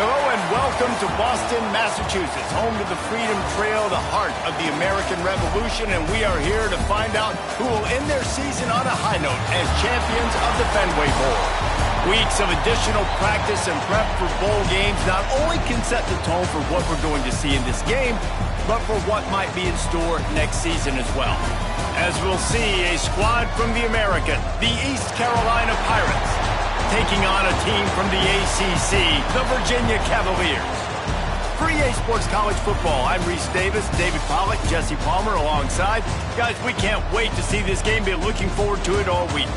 Hello and welcome to Boston, Massachusetts, home to the Freedom Trail, the heart of the American Revolution, and we are here to find out who will end their season on a high note as champions of the Fenway Bowl. Weeks of additional practice and prep for bowl games not only can set the tone for what we're going to see in this game, but for what might be in store next season as well. As we'll see, a squad from the American, the East Carolina Pirates, taking on a team from the ACC, the Virginia Cavaliers. For EA Sports College Football, I'm Reese Davis, David Pollack, Jesse Palmer alongside. Guys, we can't wait to see this game. Been looking forward to it all week.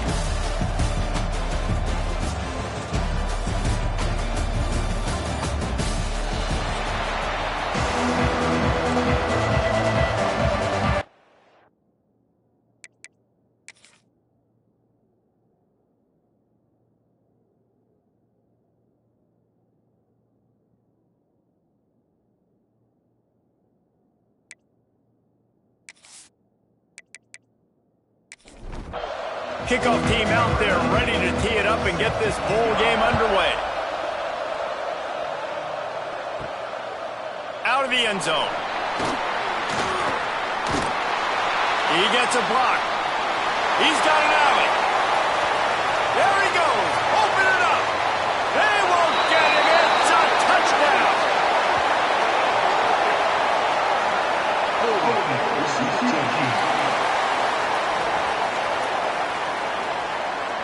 Kickoff team out there ready to tee it up and get this bowl game underway. Out of the end zone. He gets a block. He's got an alley. There he goes. Open it up. They won't get him. It's a touchdown.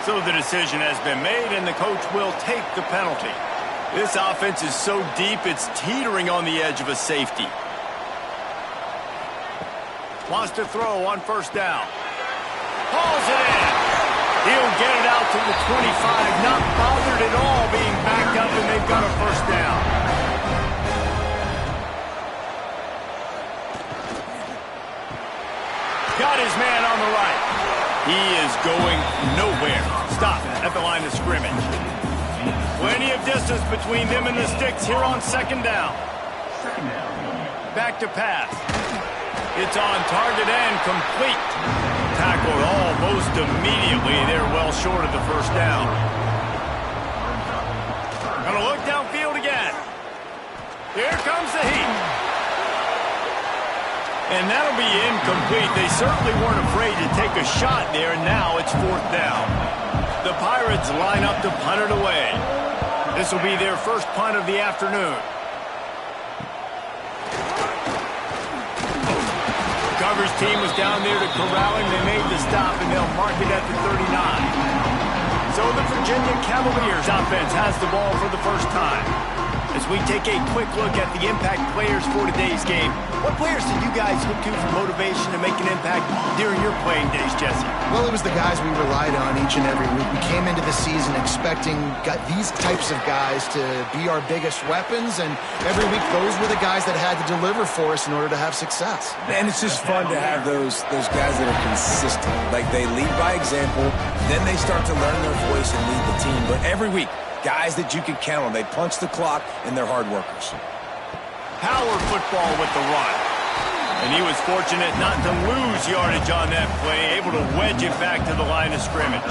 So the decision has been made, and the coach will take the penalty. This offense is so deep, it's teetering on the edge of a safety. Wants to throw on first down. Hauls it in. He'll get it out to the 25, not bothered at all being backed up, and they've got a first down. Got his man on the right. He is going nowhere. Stop at the line of scrimmage. Plenty of distance between them and the sticks here on second down. Back to pass. It's on target and complete. Tackled almost immediately. They're well short of the first down. Gonna look downfield again. Here comes the heat. And that'll be incomplete. They certainly weren't afraid to take a shot there, and now it's fourth down. The Pirates line up to punt it away. This will be their first punt of the afternoon. The coverage team was down there to corral him. They made the stop, and they'll mark it at the 39. So the Virginia Cavaliers offense has the ball for the first time. As we take a quick look at the impact players for today's game, what players did you guys look to for motivation to make an impact during your playing days, Jesse? Well, it was the guys we relied on each and every week. We came into the season expecting these types of guys to be our biggest weapons, and every week those were the guys that had to deliver for us in order to have success. And it's just fun to have those guys that are consistent. Like, they lead by example, then they start to learn their voice and lead the team. But every week, guys that you can count on. They punch the clock, and they're hard workers. Power football with the run. And he was fortunate not to lose yardage on that play, able to wedge it back to the line of scrimmage.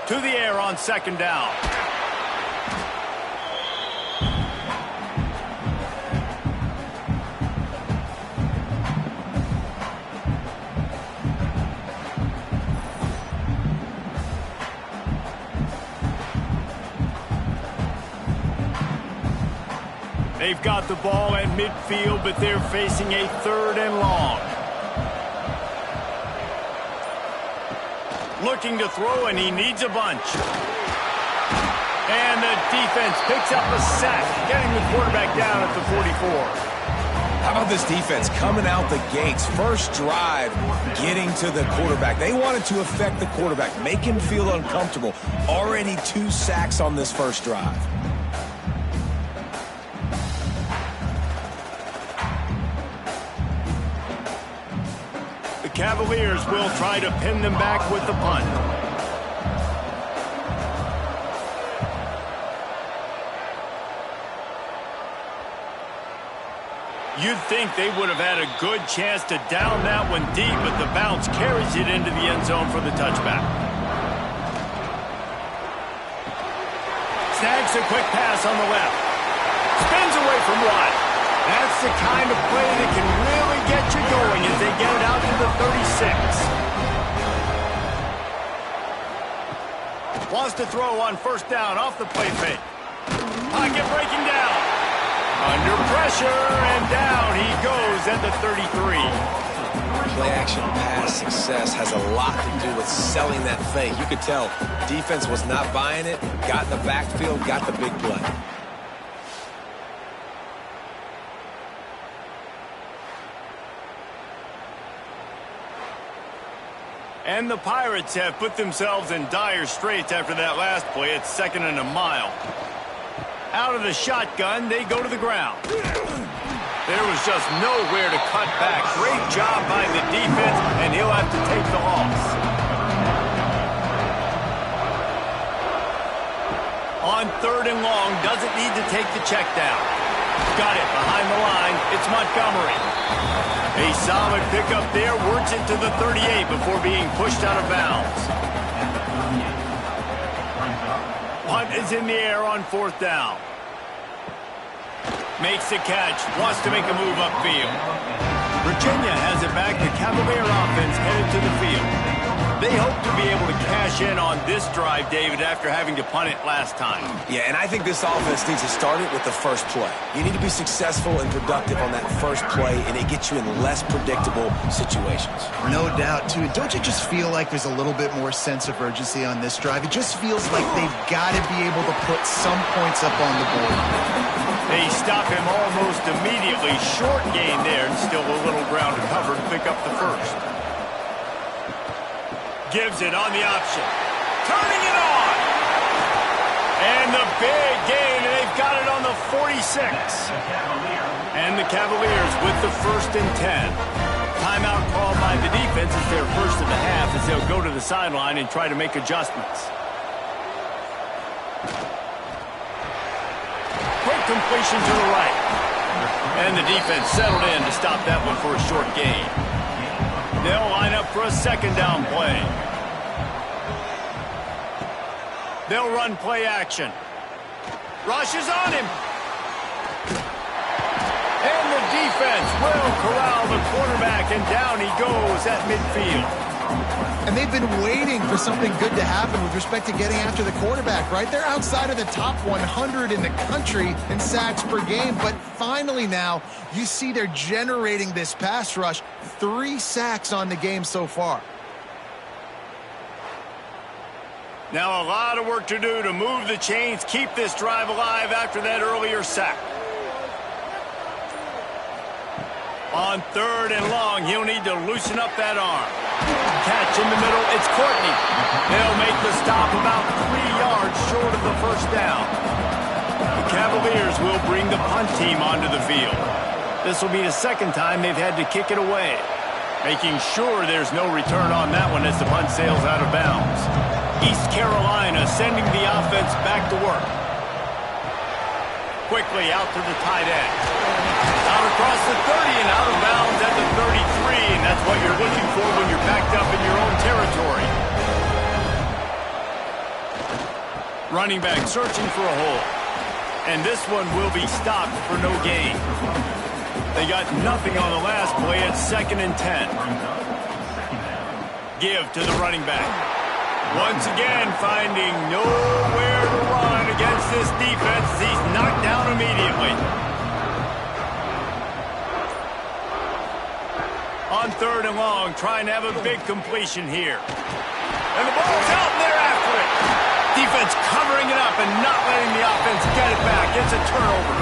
To the air on second down. They've got the ball at midfield, but they're facing a third and long. Looking to throw, and he needs a bunch. And the defense picks up a sack, getting the quarterback down at the 44. How about this defense coming out the gates? First drive, getting to the quarterback. They wanted to affect the quarterback, make him feel uncomfortable. Already 2 sacks on this first drive. Cavaliers will try to pin them back with the punt. You'd think they would have had a good chance to down that one deep, but the bounce carries it into the end zone for the touchback. Snags a quick pass on the left. Spins away from Watt. That's the kind of play that can really get you going as they get it out to the 36. Wants to throw on first down off the play fake. Pocket breaking down. Under pressure, and down he goes at the 33. Play-action pass success has a lot to do with selling that fake. You could tell defense was not buying it, got in the backfield, got the big play. And the Pirates have put themselves in dire straits after that last play. It's 2nd and a mile. Out of the shotgun, they go to the ground. There was just nowhere to cut back. Great job by the defense, and he'll have to take the loss. On 3rd and long, doesn't need to take the check down. Got it behind the line. It's Montgomery. A solid pickup there, works it to the 38 before being pushed out of bounds. Punt is in the air on 4th down. Makes the catch, wants to make a move upfield. Virginia has it back. The Cavalier offense headed to the field. They hope to be able to cash in on this drive, David, after having to punt it last time. Yeah, and I think this offense needs to start it with the first play. You need to be successful and productive on that first play, and it gets you in less predictable situations. No doubt, too. Don't you just feel like there's a little bit more sense of urgency on this drive? It just feels like they've got to be able to put some points up on the board. They stop him almost immediately. Short gain there, and still a little ground to cover to pick up the first. Gives it on the option. Turning it on. And the big gain, and they've got it on the 46. And the Cavaliers with the 1st and 10. Timeout called by the defense as their first of the half, as they'll go to the sideline and try to make adjustments. Quick completion to the right. And the defense settled in to stop that one for a short gain. They'll line up for a 2nd down play. They'll run play action. Rush is on him. And the defense will corral the quarterback, and down he goes at midfield. And they've been waiting for something good to happen with respect to getting after the quarterback, right? They're outside of the top 100 in the country in sacks per game, but finally now you see they're generating this pass rush. 3 sacks on the game so far. Now a lot of work to do to move the chains, keep this drive alive after that earlier sack. On 3rd and long, he'll need to loosen up that arm. Catch in the middle, it's Courtney. They'll make the stop about 3 yards short of the first down. The Cavaliers will bring the punt team onto the field. This will be the 2nd time they've had to kick it away. Making sure there's no return on that one as the punt sails out of bounds. East Carolina sending the offense back to work. Quickly out to the tight end. Out across the 30 and out of bounds at the 33, and that's what you're looking for when you're backed up in your own territory. Running back searching for a hole. And this one will be stopped for no gain. They got nothing on the last play. It's 2nd and 10. Give to the running back. Once again, finding nowhere to run against this defense. He's knocked down immediately. On 3rd and long, trying to have a big completion here. And the ball's out, and they're after it. Defense covering it up and not letting the offense get it back. It's a turnover.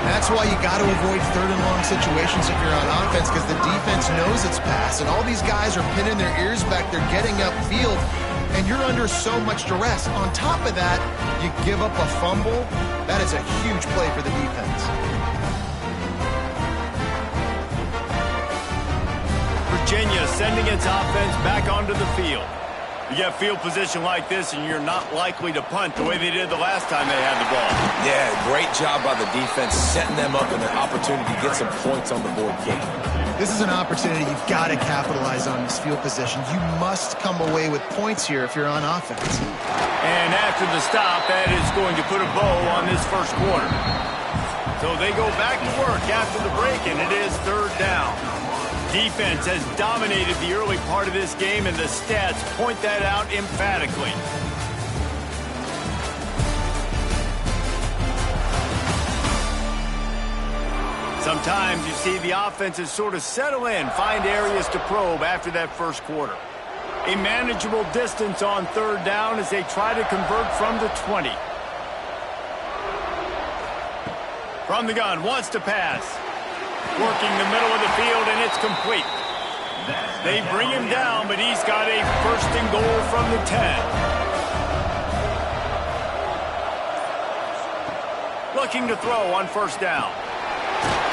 That's why you got to avoid 3rd and long situations if you're on offense, because the defense knows it's pass, and all these guys are pinning their ears back. They're getting upfield, and you're under so much duress. On top of that, you give up a fumble. That is a huge play for the defense. Virginia sending its offense back onto the field. You get field position like this, and you're not likely to punt the way they did the last time they had the ball. Yeah, great job by the defense, setting them up in an opportunity to get some points on the board quick. This is an opportunity you've got to capitalize on this field position. You must come away with points here if you're on offense. And after the stop, that is going to put a bow on this first quarter. So they go back to work after the break, and it is third down. Defense has dominated the early part of this game, and the stats point that out emphatically. Sometimes you see the offenses sort of settle in, find areas to probe after that first quarter. A manageable distance on third down as they try to convert from the 20. From the gun, wants to pass. Working the middle of the field, and it's complete. They bring him down, but he's got a first and goal from the 10. Looking to throw on first down.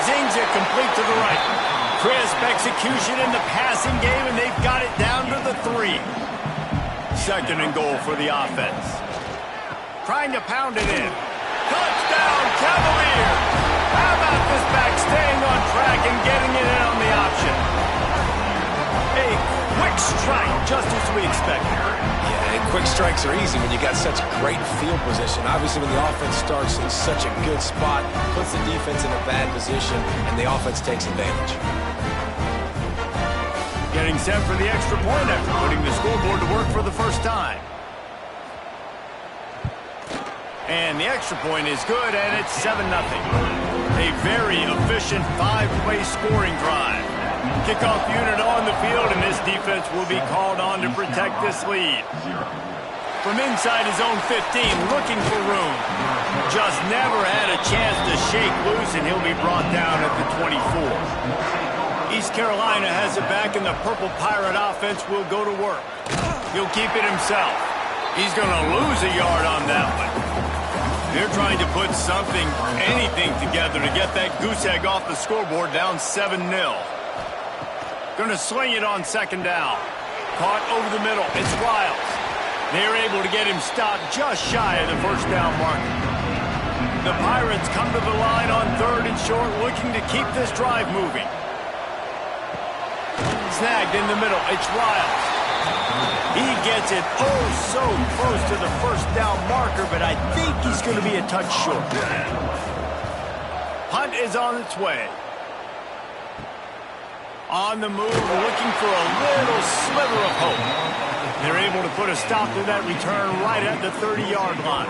Zings it complete to the right. Crisp execution in the passing game, and they've got it down to the 3. Second and goal for the offense. Trying to pound it in. Touchdown, Cavaliers! How about this back staying on track and getting it in on the option? A quick strike, just as we expected. Yeah, and quick strikes are easy when you got such great field position. Obviously, when the offense starts in such a good spot, puts the defense in a bad position, and the offense takes advantage. Getting set for the extra point after putting the scoreboard to work for the first time. And the extra point is good, and it's 7-0. A very efficient 5-play scoring drive. Kickoff unit on the field, and this defense will be called on to protect this lead. From inside his own 15, looking for room. Just never had a chance to shake loose, and he'll be brought down at the 24. East Carolina has it back, and the Purple Pirate offense will go to work. He'll keep it himself. He's going to lose a yard on that one. They're trying to put something, anything together to get that goose egg off the scoreboard, down 7-0. Going to sling it on second down. Caught over the middle. It's Riles. They're able to get him stopped just shy of the first down marker. The Pirates come to the line on third and short, looking to keep this drive moving. Snagged in the middle. It's Riles. He gets it so close to the first down marker, but I think he's going to be a touch short. Punt is on its way. On the move, looking for a little sliver of hope. They're able to put a stop to that return right at the 30-yard line.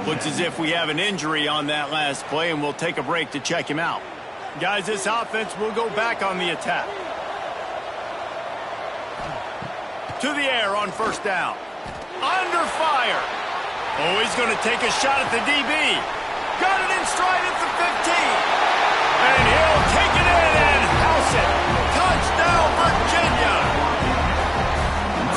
Looks as if we have an injury on that last play, and we'll take a break to check him out. Guys, this offense will go back on the attack. To the air on first down. Under fire. Oh, he's going to take a shot at the DB. Got it in stride at the 15. And he'll take it in and house it. Touchdown, Virginia.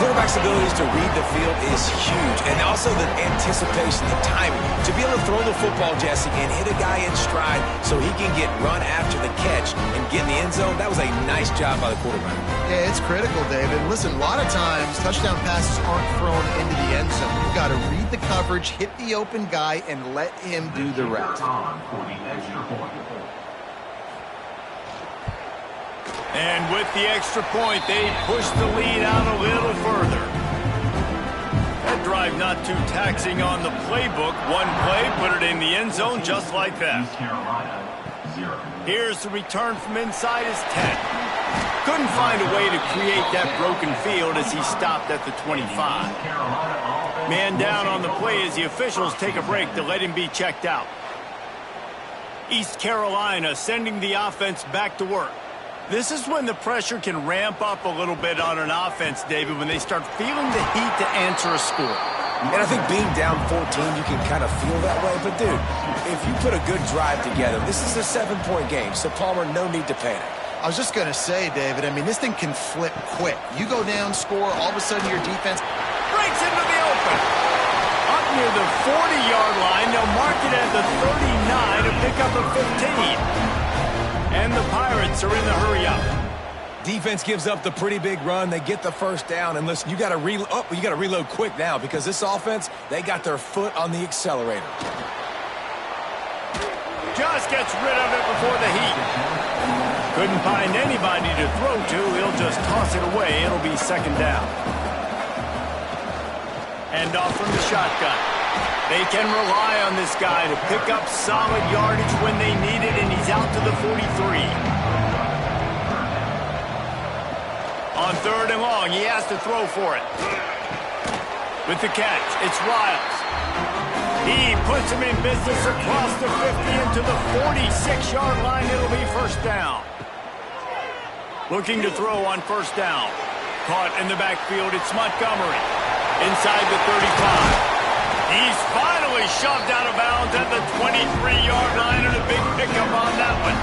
Quarterback's abilities to read the field is huge, and also the anticipation, the timing. To be able to throw the football, Jesse, and hit a guy in stride so he can get run after the catch and get in the end zone, that was a nice job by the quarterback. Yeah, it's critical, David. Listen, a lot of times touchdown passes aren't thrown into the end zone. You've got to read the coverage, hit the open guy, and let him do the rest. And with the extra point, they push the lead out a little further. That drive not too taxing on the playbook. One play, put it in the end zone just like that. Here's the return from inside his 10. Couldn't find a way to create that broken field as he stopped at the 25. Man down on the play as the officials take a break to let him be checked out. East Carolina sending the offense back to work. This is when the pressure can ramp up a little bit on an offense, David, when they start feeling the heat to answer a score. And I think being down 14, you can kind of feel that way. But, dude, if you put a good drive together, this is a 7-point game. So, Palmer, no need to panic. I was just going to say, David, I mean, this thing can flip quick. You go down, score, all of a sudden your defense breaks into the open. Up near the 40-yard line, they'll mark it at the 39 to pick up a 15. And the Pirates are in the hurry-up. Defense gives up the pretty big run. They get the first down. And listen, you got to reload quick now because this offense, they got their foot on the accelerator. Just gets rid of it before the heat. Couldn't find anybody to throw to. He'll just toss it away. It'll be second down. Hand off from the shotgun. They can rely on this guy to pick up solid yardage when they need it, and he's out to the 43. On third and long, he has to throw for it. With the catch, it's Riles. He puts him in business across the 50 into the 46-yard line. It'll be first down. Looking to throw on first down. Caught in the backfield, it's Montgomery. Inside the 35. He's finally shoved out of bounds at the 23-yard line, and a big pickup on that one.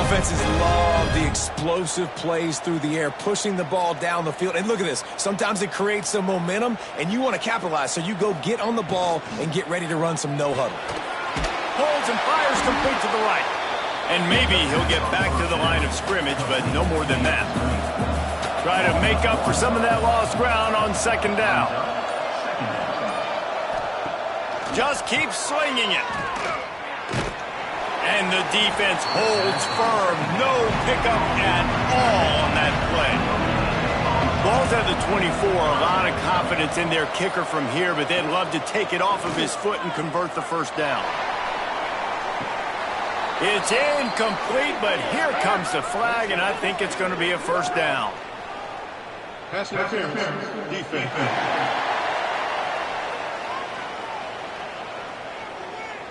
Offenses love the explosive plays through the air, pushing the ball down the field. And look at this. Sometimes it creates some momentum, and you want to capitalize. So you go get on the ball and get ready to run some no-huddle. Holds and fires complete to the right. And maybe he'll get back to the line of scrimmage, but no more than that. Try to make up for some of that lost ground on second down. Just keep slinging it. And the defense holds firm. No pickup at all on that play. Ball's at the 24. A lot of confidence in their kicker from here, but they'd love to take it off of his foot and convert the first down. It's incomplete, but here comes the flag, and I think it's going to be a first down. Pass interference. Defense.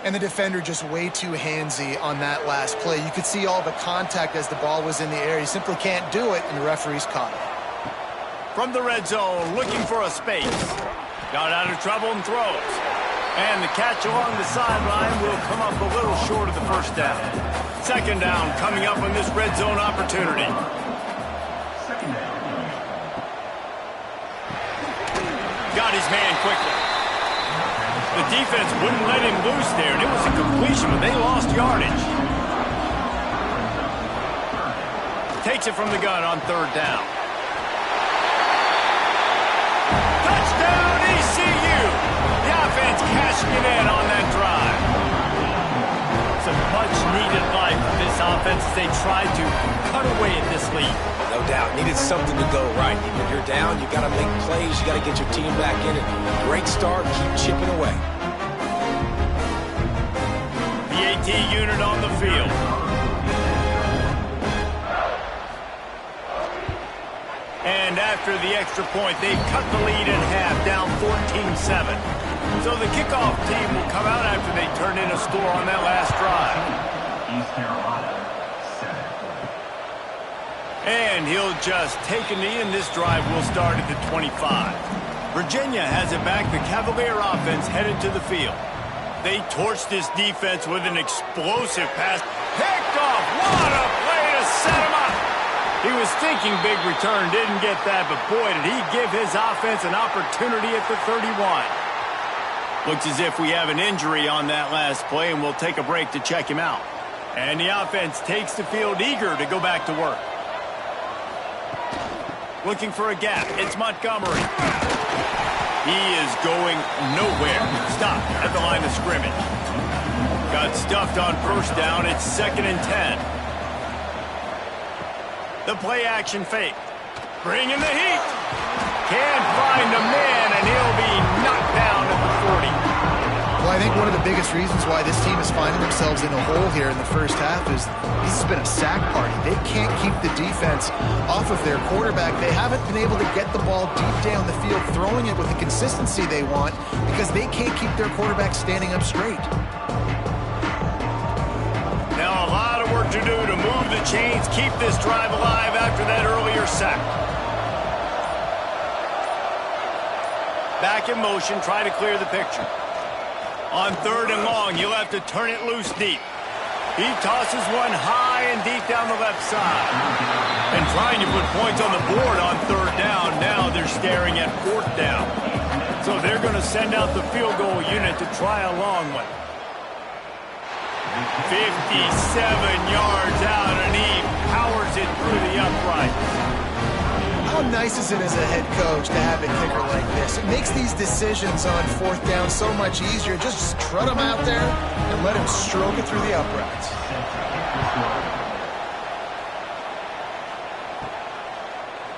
And the defender just way too handsy on that last play. You could see all the contact as the ball was in the air. He simply can't do it, and the referee's caught it. From the red zone, looking for a space. Got out of trouble and throws. And the catch along the sideline will come up a little short of the first down. Second down coming up on this red zone opportunity. Second down. Got his man quickly. The defense wouldn't let him loose there, and it was a completion, but they lost yardage. Takes it from the gun on third down. Touchdown, ECU! The offense cashing it in on that drive. Some much-needed life for this offense as they tried to cut away at this lead. No doubt. Needed something to go right. When you're down, you got to make plays. You got to get your team back in it. Great start. Keep chipping away. The AT unit on the field. And after the extra point, they've cut the lead in half, down 14-7. So the kickoff team will come out after they turn in a score on that last drive. East Carolina, 7. And he'll just take a knee, and this drive will start at the 25. Virginia has it back. The Cavalier offense headed to the field. They torched this defense with an explosive pass. Picked off. What a play to set him up. He was thinking big return, didn't get that, but boy, did he give his offense an opportunity at the 31. Looks as if we have an injury on that last play, and we'll take a break to check him out. And the offense takes the field eager to go back to work. Looking for a gap. It's Montgomery. He is going nowhere. Stopped at the line of scrimmage. Got stuffed on first down. It's 2nd and 10. The play action fake. Bring in the heat. Can't find a man, and he'll be knocked down at the 40. Well, I think one of the biggest reasons why this team is finding themselves in a hole here in the first half is this has been a sack party. They can't keep the defense off of their quarterback. They haven't been able to get the ball deep down the field, throwing it with the consistency they want because they can't keep their quarterback standing up straight. Now a lot of work to do to move the chains, keep this drive alive after that earlier sack. Back in motion, try to clear the picture. On 3rd and long, he'll have to turn it loose deep. He tosses one high and deep down the left side. And trying to put points on the board on 3rd down. Now they're staring at 4th down. So they're going to send out the field goal unit to try a long one. 57 yards out, and he powers it through the upright. How nice is it as a head coach to have a kicker like this? It makes these decisions on fourth down so much easier. Just trot him out there and let him stroke it through the uprights.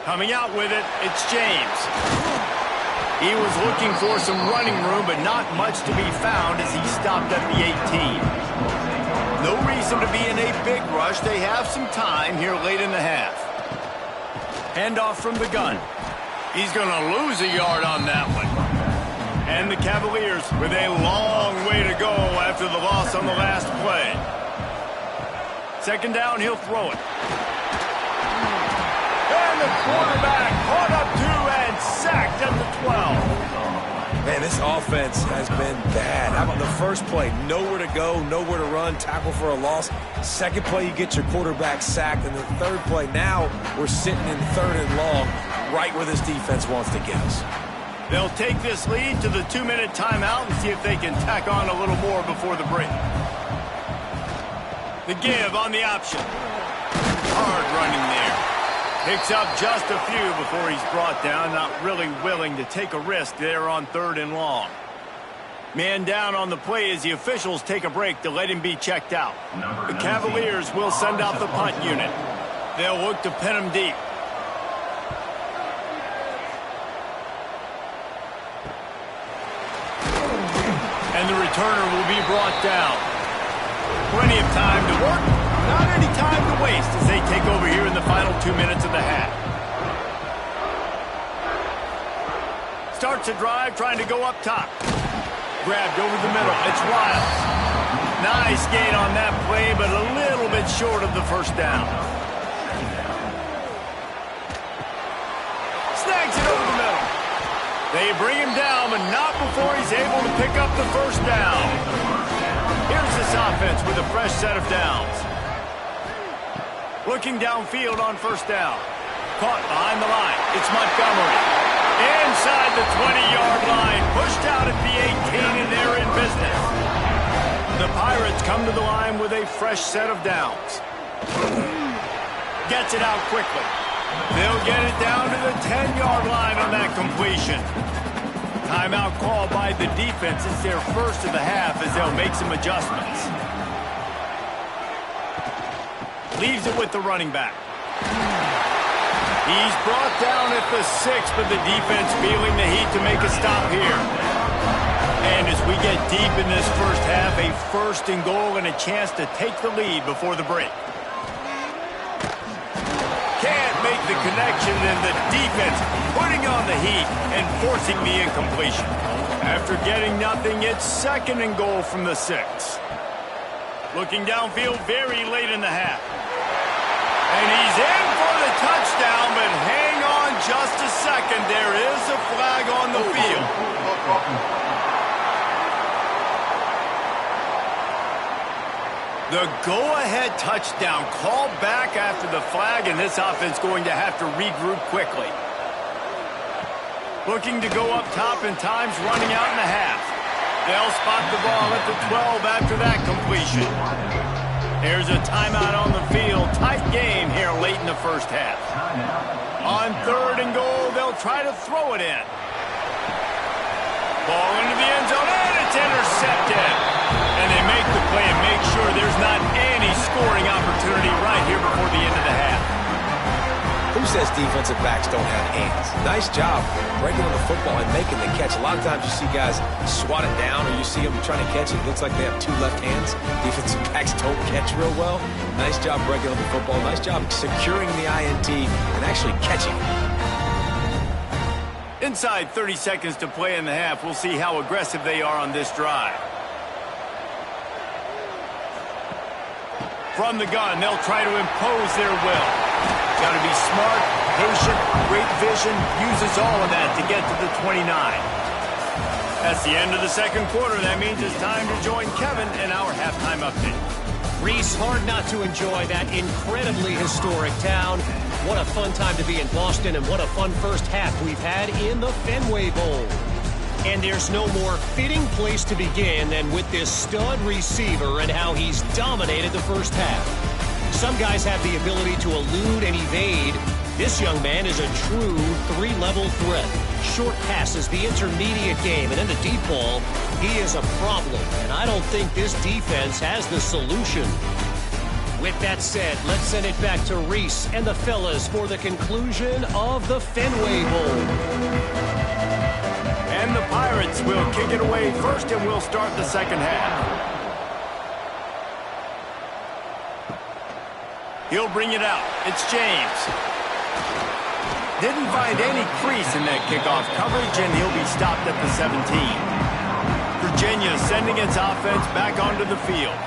Coming out with it, it's James. He was looking for some running room, but not much to be found as he stopped at the 18. No reason to be in a big rush. They have some time here late in the half. Handoff from the gun. He's going to lose a yard on that one. And the Cavaliers with a long way to go after the loss on the last play. Second down, he'll throw it. And the quarterback caught up to and sacked at the 12. Man, this offense has been bad. How about the first play? Nowhere to go, nowhere to run, tackle for a loss. Second play, you get your quarterback sacked. And the third play, now we're sitting in third and long, right where this defense wants to get us. They'll take this lead to the 2-minute timeout and see if they can tack on a little more before the break. The give on the option. Hard running there. Picks up just a few before he's brought down. Not really willing to take a risk there on third and long. Man down on the play as the officials take a break to let him be checked out. The Cavaliers will send out the punt unit. They'll look to pin him deep. And the returner will be brought down. Plenty of time to work. Not any time to waste as they take over here in the final 2 minutes of the half. Starts a drive trying to go up top. Grabbed over the middle. It's Riles. Nice gain on that play, but a little bit short of the first down. Snags it over the middle. They bring him down, but not before he's able to pick up the first down. Here's this offense with a fresh set of downs. Looking downfield on first down. Caught behind the line. It's Montgomery. Inside the 20-yard line. Pushed out at the 18, and they're in business. The Pirates come to the line with a fresh set of downs. Gets it out quickly. They'll get it down to the 10-yard line on that completion. Timeout called by the defense. It's their first of the half as they'll make some adjustments. Leaves it with the running back. He's brought down at the 6, but the defense feeling the heat to make a stop here. And as we get deep in this first half, a first and goal and a chance to take the lead before the break. Can't make the connection, and the defense putting on the heat and forcing the incompletion. After getting nothing, it's second and goal from the 6. Looking downfield very late in the half. And he's in for the touchdown, but hang on just a second. There is a flag on the field. The go-ahead touchdown called back after the flag, and this offense going to have to regroup quickly. Looking to go up top, and time's running out in the half. They'll spot the ball at the 12 after that completion. Here's a timeout on the field. Tight game here late in the first half. On third and goal, they'll try to throw it in. Ball into the end zone, and it's intercepted. And they make the play and make sure there's not any scoring opportunity right here before the end of the half. Who says defensive backs don't have hands? Nice job breaking on the football and making the catch. A lot of times you see guys swat it down or you see them trying to catch it. It looks like they have two left hands. Defensive backs don't catch real well. Nice job breaking on the football. Nice job securing the INT and actually catching it. Inside 30 seconds to play in the half. We'll see how aggressive they are on this drive. From the gun, they'll try to impose their will. Got to be smart, patient, great vision, uses all of that to get to the 29. That's the end of the second quarter. That means it's time to join Kevin in our halftime update. Reese, hard not to enjoy that incredibly historic town. What a fun time to be in Boston, and what a fun first half we've had in the Fenway Bowl. And there's no more fitting place to begin than with this stud receiver and how he's dominated the first half. Some guys have the ability to elude and evade. This young man is a true three-level threat. Short passes, the intermediate game, and then the deep ball, he is a problem. And I don't think this defense has the solution. With that said, let's send it back to Reese and the fellas for the conclusion of the Fenway Bowl. And the Pirates will kick it away first, and we'll start the second half. He'll bring it out. It's James. Didn't find any crease in that kickoff coverage, and he'll be stopped at the 17. Virginia sending its offense back onto the field.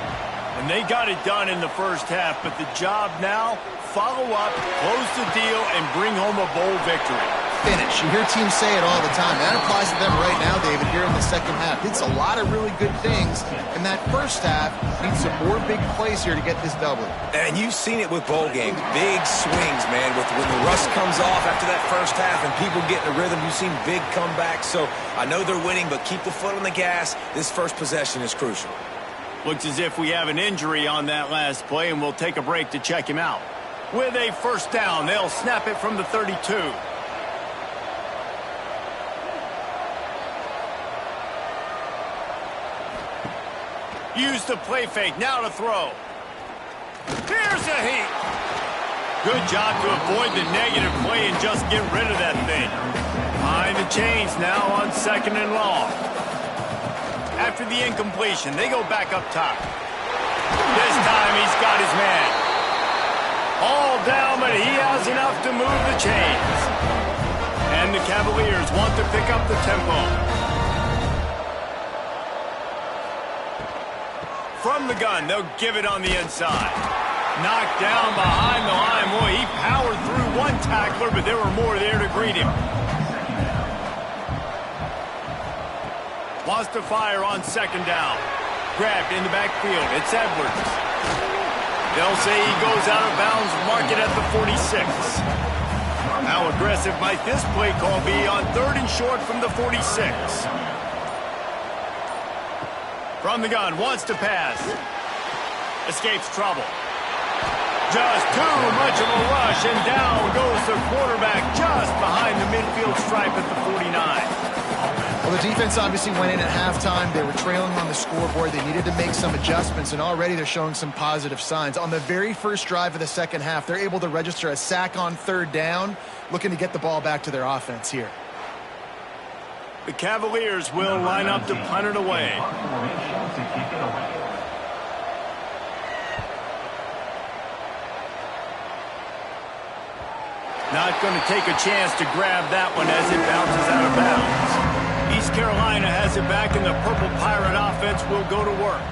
And they got it done in the first half, but the job now, follow up, close the deal, and bring home a bowl victory. Finish. You hear teams say it all the time. That applies to them right now, David, here in the second half. It's a lot of really good things, and that first half needs some more big plays here to get this W. And you've seen it with bowl games. Big swings, man. When the rust comes off after that first half and people get in the rhythm, you've seen big comebacks. So I know they're winning, but keep the foot on the gas. This first possession is crucial. Looks as if we have an injury on that last play, and we'll take a break to check him out. With a first down, they'll snap it from the 32. Use the play fake, now to throw. Here's a heat. Good job to avoid the negative play and just get rid of that thing. Behind the chains now on 2nd and long. After the incompletion, they go back up top. This time he's got his man. All down, but he has enough to move the chains. And the Cavaliers want to pick up the tempo. From the gun, they'll give it on the inside. Knocked down behind the line. Boy, he powered through one tackler, but there were more there to greet him. Wants to fire on 2nd down. Grabbed in the backfield. It's Edwards. They'll say he goes out of bounds, mark it at the 46. How aggressive might this play call be on 3rd and short from the 46? From the gun, wants to pass. Escapes trouble. Just too much of a rush, and down goes the quarterback just behind the midfield stripe at the 49. Well, the defense obviously went in at halftime. They were trailing on the scoreboard. They needed to make some adjustments, and already they're showing some positive signs. On the very first drive of the second half, they're able to register a sack on 3rd down, looking to get the ball back to their offense here. The Cavaliers will line up to punt it away. Not going to take a chance to grab that one as it bounces out of bounds. East Carolina has it back, and the Purple Pirate offense will go to work.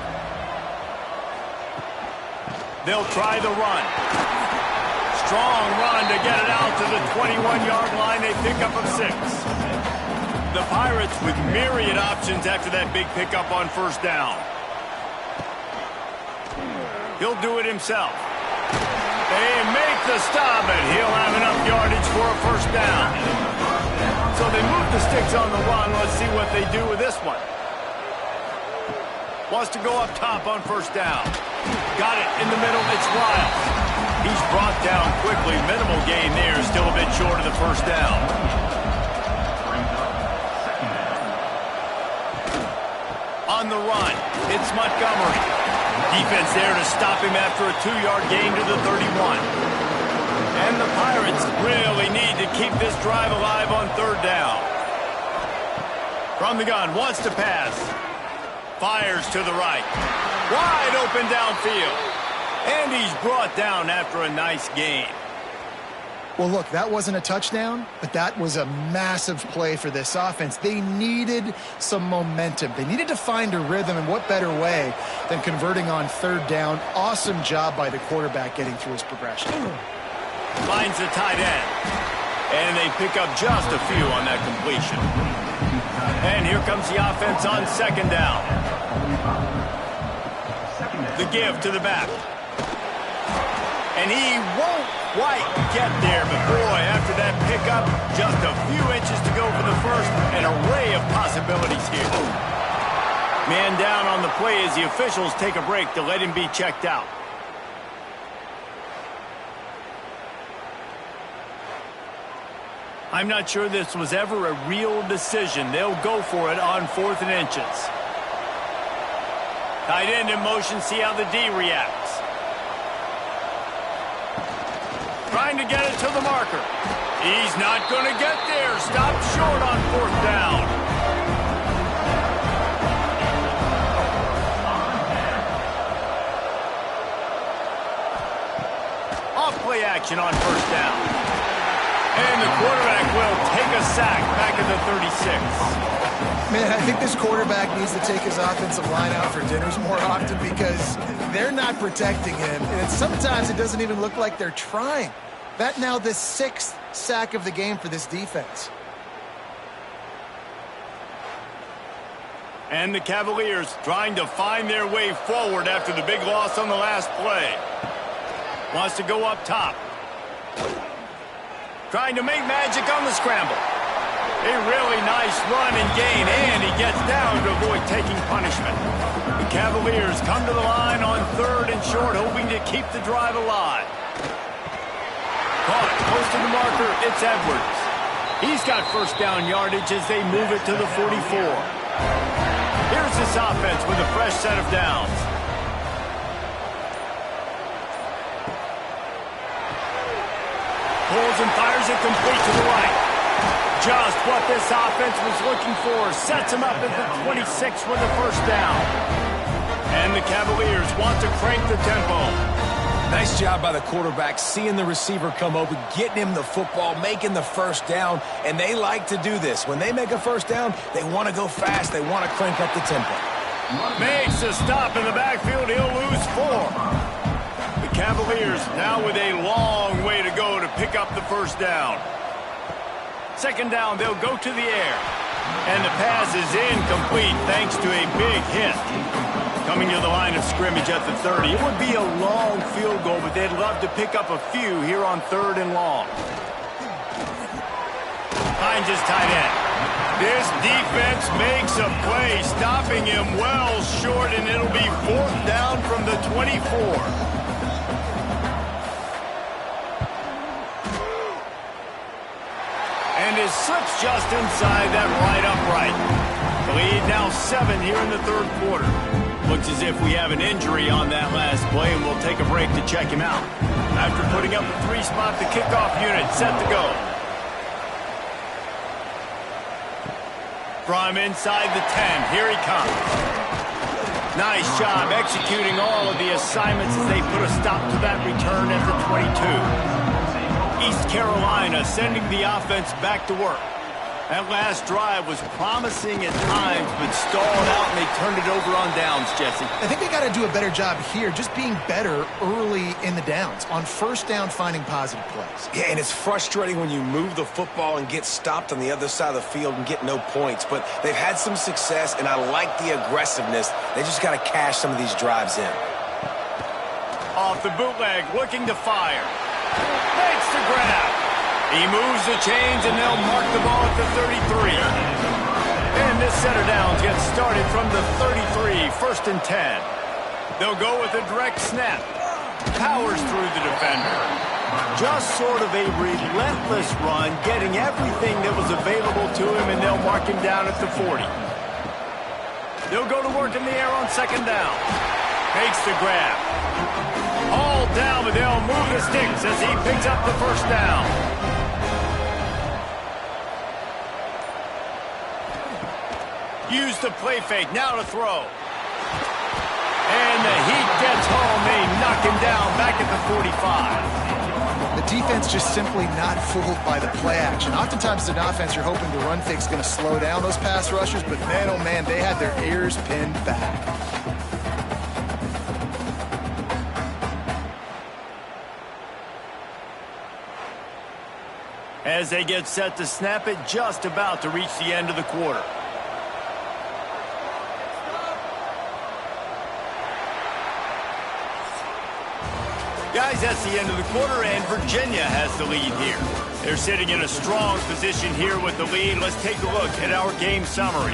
They'll try the run. Strong run to get it out to the 21-yard line. They pick up of 6. The Pirates with myriad options after that big pickup on 1st down. He'll do it himself. They make the stop, and he'll have enough yardage for a 1st down. So they move the sticks on the run. Let's see what they do with this one. Wants to go up top on 1st down. Got it in the middle. It's Wild. He's brought down quickly. Minimal gain there. Still a bit short of the 1st down. On the run, it's Montgomery. Defense there to stop him after a 2-yard gain to the 31. And the Pirates really need to keep this drive alive on 3rd down. From the gun, wants to pass. Fires to the right. Wide open downfield. And he's brought down after a nice gain. Well, look, that wasn't a touchdown, but that was a massive play for this offense. They needed some momentum. They needed to find a rhythm, and what better way than converting on 3rd down. Awesome job by the quarterback getting through his progression. Finds the tight end. And they pick up just a few on that completion. And here comes the offense on 2nd down. The give to the back. And he won't quite get there, but boy, after that pickup, just a few inches to go for the first. An array of possibilities here. Man down on the play as the officials take a break to let him be checked out. I'm not sure this was ever a real decision. They'll go for it on 4th and inches. Tight end in motion, see how the D reacts. Trying to get it to the marker. He's not going to get there. Stopped short on 4th down. Off play action on 1st down. And the quarterback will take a sack back at the 36. Man, I think this quarterback needs to take his offensive line out for dinners more often because they're not protecting him. And sometimes it doesn't even look like they're trying. That now the 6th sack of the game for this defense. And the Cavaliers trying to find their way forward after the big loss on the last play. Wants to go up top. Trying to make magic on the scramble. A really nice run and gain, and he gets down to avoid taking punishment. The Cavaliers come to the line on 3rd and short, hoping to keep the drive alive. Caught close to the marker, it's Edwards. He's got 1st down yardage as they move it to the 44. Here's this offense with a fresh set of downs. Pulls and fires it complete to the right. Just what this offense was looking for. Sets him up at the 26 with the 1st down. And the Cavaliers want to crank the tempo. Nice job by the quarterback, seeing the receiver come open, getting him the football, making the 1st down, and they like to do this. When they make a 1st down, they want to go fast. They want to crank up the tempo. Makes a stop in the backfield. He'll lose 4. The Cavaliers now with a long way to go to pick up the 1st down. 2nd down, they'll go to the air. And the pass is incomplete thanks to a big hit. Coming to the line of scrimmage at the 30. It would be a long field goal, but they'd love to pick up a few here on 3rd and long. Finds his tight end. This defense makes a play, stopping him well short, and it'll be 4th down from the 24. And it slips just inside that right upright. The lead now 7 here in the 3rd quarter. Looks as if we have an injury on that last play, and we'll take a break to check him out. After putting up a 3-spot, the kickoff unit set to go. From inside the 10, here he comes. Nice job executing all of the assignments as they put a stop to that return at the 22. East Carolina sending the offense back to work. That last drive was promising at times, but stalled out, and they turned it over on downs, Jesse. I think they got to do a better job here, just being better early in the downs. On 1st down, finding positive plays. Yeah, and it's frustrating when you move the football and get stopped on the other side of the field and get no points. But they've had some success, and I like the aggressiveness. They just got to cash some of these drives in. Off the bootleg, looking to fire. Makes the grab. He moves the chains, and they'll mark the ball at the 33. And this set of downs gets started from the 33, 1st and 10. They'll go with a direct snap. Powers through the defender. Just sort of a relentless run, getting everything that was available to him, and they'll mark him down at the 40. They'll go to work in the air on 2nd down. Makes the grab. All down, but they'll move the sticks as he picks up the 1st down. Use the play fake, now to throw. And the heat gets home. They knock him down back at the 45. The defense just simply not fooled by the play action. Oftentimes, as an offense, you're hoping the run fake's going to slow down those pass rushers, but man, oh man, they had their ears pinned back. As they get set to snap it, just about to reach the end of the quarter. Guys, that's the end of the quarter, and Virginia has the lead here. They're sitting in a strong position here with the lead. Let's take a look at our game summary.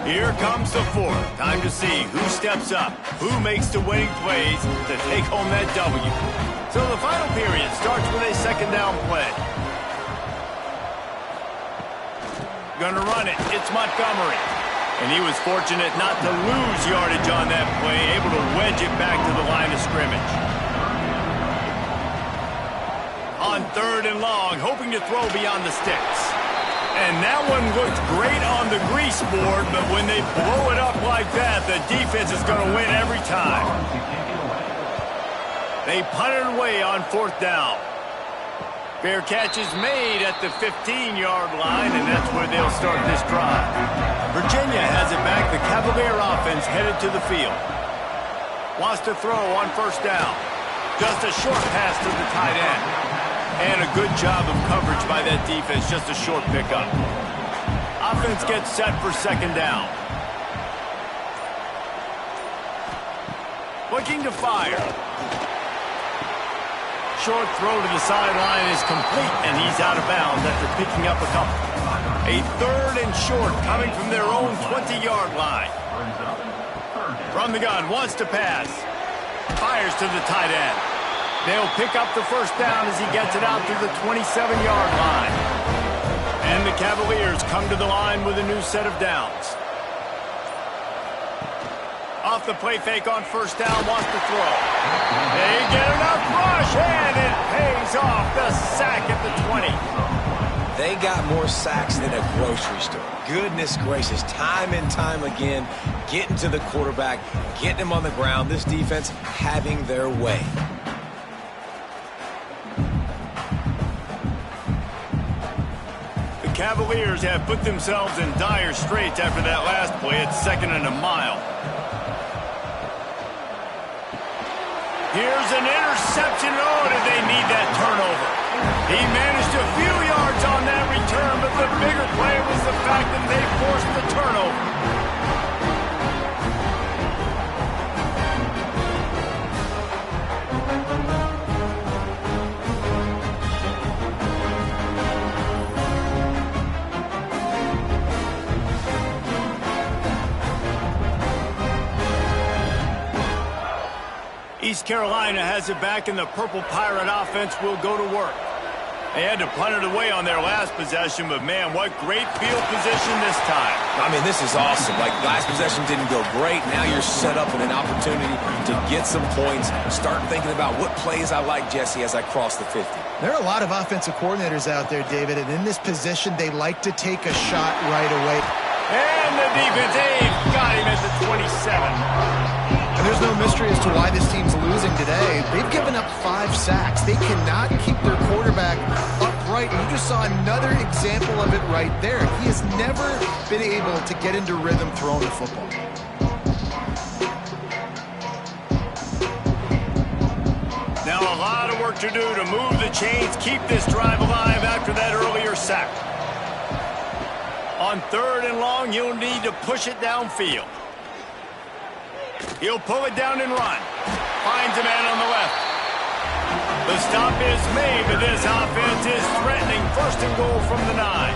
Here comes the fourth. Time to see who steps up, who makes the winning plays to take home that W. So the final period starts with a second down play. Gonna run it. It's Montgomery. And he was fortunate not to lose yardage on that play, able to wedge it back to the line of scrimmage. On third and long, hoping to throw beyond the sticks. And that one looked great on the grease board, but when they blow it up like that, the defense is going to win every time. They punted away on fourth down. Fair catch is made at the 15-yard line, and that's where they'll start this drive. Virginia has it back. The Cavalier offense headed to the field. Wants to throw on first down. Just a short pass to the tight end. And a good job of coverage by that defense, just a short pickup. Offense gets set for second down. Looking to fire. Short throw to the sideline is complete, and he's out of bounds after picking up a couple. A third and short coming from their own 20-yard line. From the gun, wants to pass. Fires to the tight end. They'll pick up the first down as he gets it out to the 27-yard line. And the Cavaliers come to the line with a new set of downs. Off the play fake on first down, wants to throw. They get enough rush, and it pays off. The sack at the 20. They got more sacks than a grocery store. Goodness gracious, time and time again, getting to the quarterback, getting him on the ground. This defense having their way. The Cavaliers have put themselves in dire straits after that last play. It's second and a mile. Here's an interception. Oh, did they need that turnover? He managed a few yards on that return, but the bigger play was the fact that they forced the turnover. East Carolina has it back, and the Purple Pirate offense will go to work. They had to punt it away on their last possession, but man, what great field position this time. I mean, this is awesome. Like, last possession didn't go great. Now you're set up with an opportunity to get some points. Start thinking about what plays I like, Jesse, as I cross the 50. There are a lot of offensive coordinators out there, David, and in this position, they like to take a shot right away. And the defense, they've got him at the 27. And there's no mystery as to why this team's losing today. They've given up 5 sacks. They cannot keep their quarterback upright. You just saw another example of it right there. He has never been able to get into rhythm throwing the football. Now a lot of work to do to move the chains, keep this drive alive after that earlier sack. On third and long, you'll need to push it downfield. He'll pull it down and run. Finds a man on the left. The stop is made, but this offense is threatening first and goal from the 9.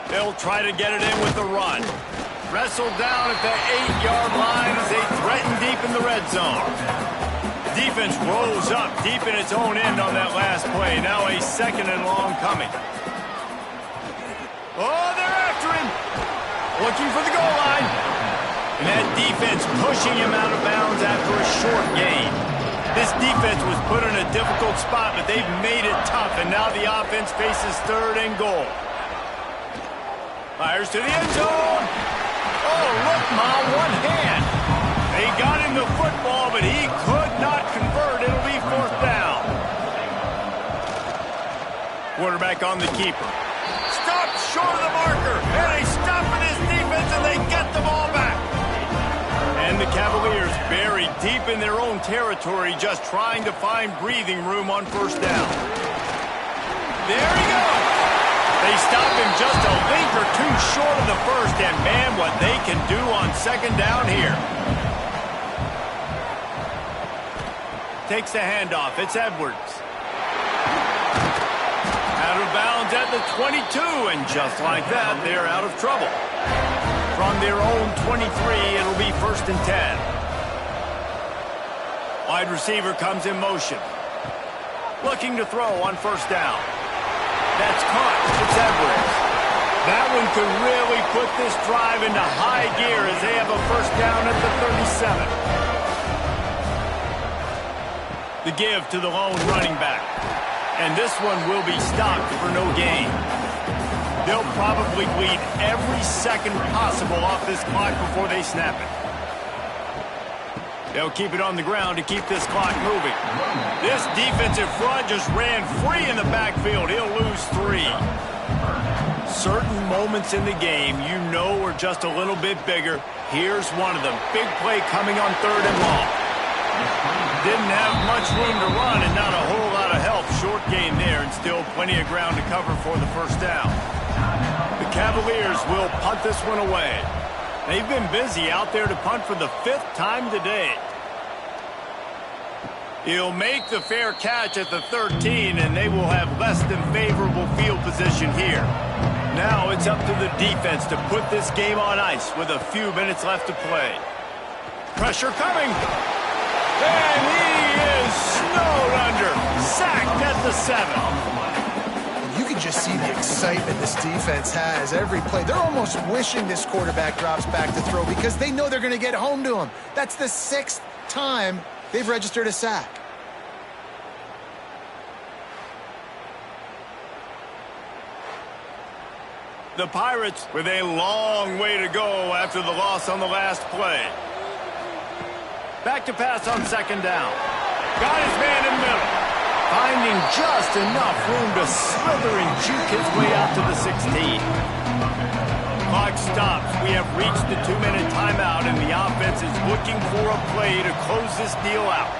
They'll try to get it in with the run. Wrestled down at the 8-yard line as they threaten deep in the red zone. Defense rolls up deep in its own end on that last play. Now a second and long coming. Oh, they're after him. Looking for the goal line. And that defense pushing him out of bounds after a short gain. This defense was put in a difficult spot, but they've made it tough, and now the offense faces third and goal. Fires to the end zone. Oh, look, Ma, one hand. They got him the football, but he could not convert. It'll be fourth down. Quarterback on the keeper. Stopped short of the marker. And they stop for this defense, and they get the ball back. And And the Cavaliers buried deep in their own territory, just trying to find breathing room on first down. There he goes. They stop him just a link or two short of the first, and man, what they can do on second down here. Takes the handoff. It's Edwards. Out of bounds at the 22, and just like that, they're out of trouble. From their own 23, it'll be 1st and 10. Wide receiver comes in motion. Looking to throw on first down. That's caught. It's Edwards. That one could really put this drive into high gear as they have a first down at the 37. The give to the lone running back. And this one will be stopped for no gain. They'll probably bleed every second possible off this clock before they snap it. They'll keep it on the ground to keep this clock moving. This defensive front just ran free in the backfield. He'll lose 3. Certain moments in the game you know are just a little bit bigger. Here's one of them. Big play coming on 3rd and long. Didn't have much room to run and not a whole lot of help. Short gain there and still plenty of ground to cover for the first down. The Cavaliers will punt this one away. They've been busy out there to punt for the 5th time today. He'll make the fair catch at the 13, and they will have less than favorable field position here. Now it's up to the defense to put this game on ice with a few minutes left to play. Pressure coming. And he is snowed under. Sacked at the 7. You can just see the excitement this defense has every play. They're almost wishing this quarterback drops back to throw because they know they're going to get home to him. That's the 6th time they've registered a sack. The Pirates with a long way to go after the loss on the last play. Back to pass on second down. Got his man in the middle. Finding just enough room to slither and juke his way out to the 16. Clock stops. We have reached the 2-minute timeout, and the offense is looking for a play to close this deal out.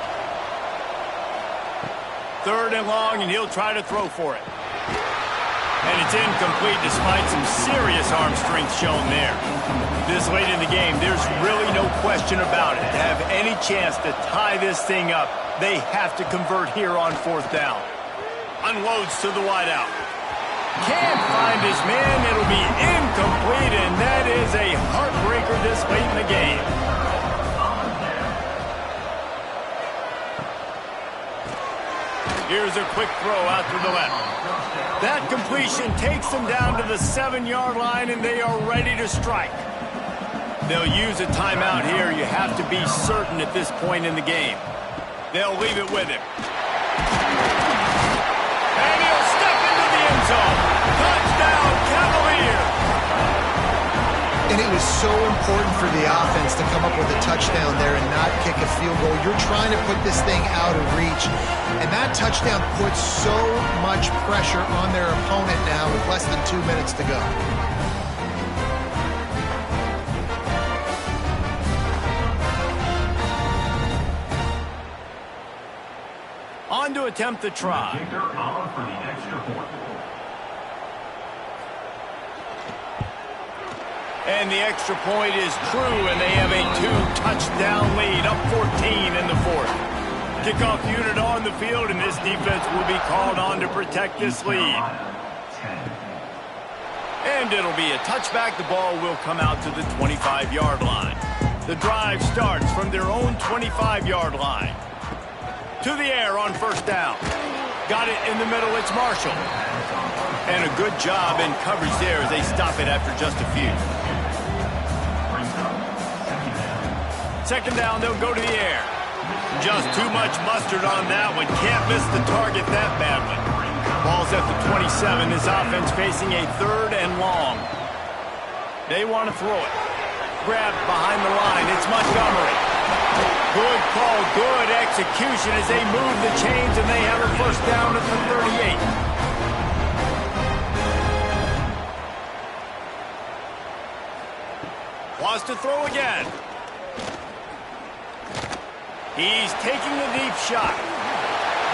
3rd and long, and he'll try to throw for it. And it's incomplete despite some serious arm strength shown there. This late in the game, there's really no question about it. To have any chance to tie this thing up, they have to convert here on 4th down. Unloads to the wideout. Can't find his man. It'll be incomplete, and that is a heartbreaker this late in the game. Here's a quick throw out to the left. That completion takes them down to the 7-yard line, and they are ready to strike. They'll use a timeout here. You have to be certain at this point in the game. They'll leave it with him. And he'll step into the end zone. Touchdown, Cavaliers! And it was so important for the offense to come up with a touchdown there and not kick a field goal. You're trying to put this thing out of reach. And that touchdown puts so much pressure on their opponent now with less than 2 minutes to go. On to attempt the try. And the extra point is true, and they have a 2-touchdown lead, up 14 in the 4th. Kickoff unit on the field, and this defense will be called on to protect this lead. And it'll be a touchback. The ball will come out to the 25-yard line. The drive starts from their own 25-yard line. To the air on first down. Got it in the middle. It's Marshall. And a good job in coverage there as they stop it after just a few. Second down, they'll go to the air. Just too much mustard on that one. Can't miss the target that badly. Ball's at the 27. This offense facing a 3rd and long. They want to throw it. Grabbed behind the line. It's Montgomery. Good call, good execution as they move the chains, and they have a first down at the 38. Wants to throw again. He's taking the deep shot.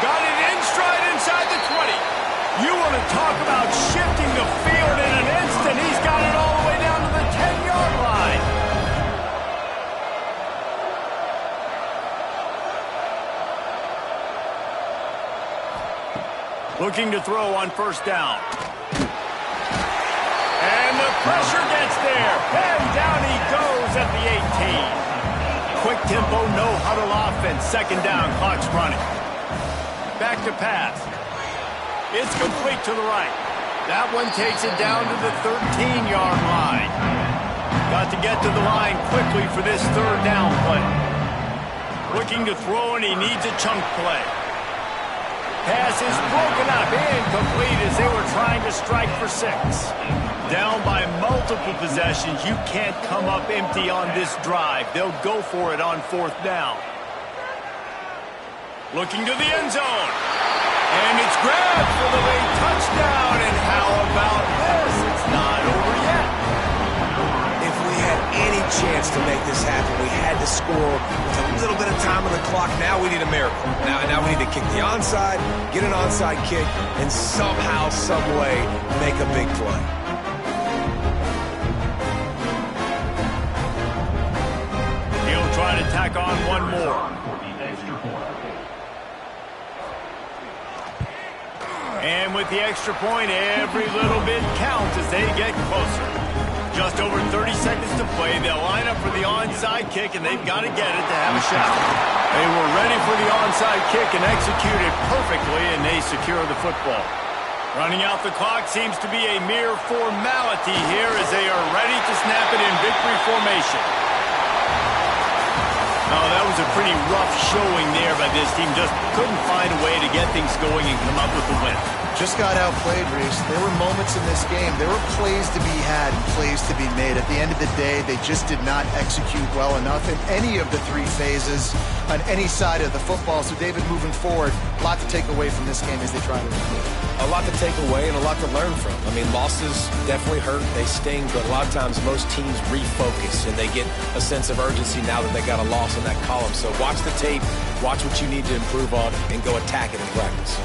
Got it in stride inside the 20. You want to talk about shifting the field in an instant. He's got it all the way down to the 10-yard line. Looking to throw on first down. And the pressure gets there. And down he goes at the 18. Quick tempo, no huddle offense. Second down, clock's running. Back to pass. It's complete to the right. That one takes it down to the 13-yard line. Got to get to the line quickly for this third down play. Looking to throw, and he needs a chunk play. Pass is broken up, incomplete as they were trying to strike for 6. Down by multiple possessions. You can't come up empty on this drive. They'll go for it on fourth down. Looking to the end zone. And it's grabbed for the late touchdown. And how about this? It's not over yet. If we had any chance to make this happen, we had to score with a little bit of time on the clock. Now we need a miracle. Now we need to kick the onside, get an onside kick, and somehow, some way, make a big play. He'll try to tack on one more. And with the extra point, every little bit counts as they get closer. Just over 30 seconds to play. They'll line up for the onside kick, and they've got to get it to have a shot. They were ready for the onside kick and executed perfectly, and they secure the football. Running out the clock seems to be a mere formality here as they are ready to snap it in victory formation. Oh, that was a pretty rough showing there by this team. Just couldn't find a way to get things going and come up with the win. Just got outplayed, Reese. There were moments in this game. There were plays to be had and plays to be made. At the end of the day, they just did not execute well enough in any of the 3 phases on any side of the football. So, David, moving forward, a lot to take away from this game as they try to improve. A lot to take away and a lot to learn from. I mean, losses definitely hurt. They sting, but a lot of times most teams refocus and they get a sense of urgency now that they got a loss in that column. So watch the tape, watch what you need to improve on, and go attack it in practice.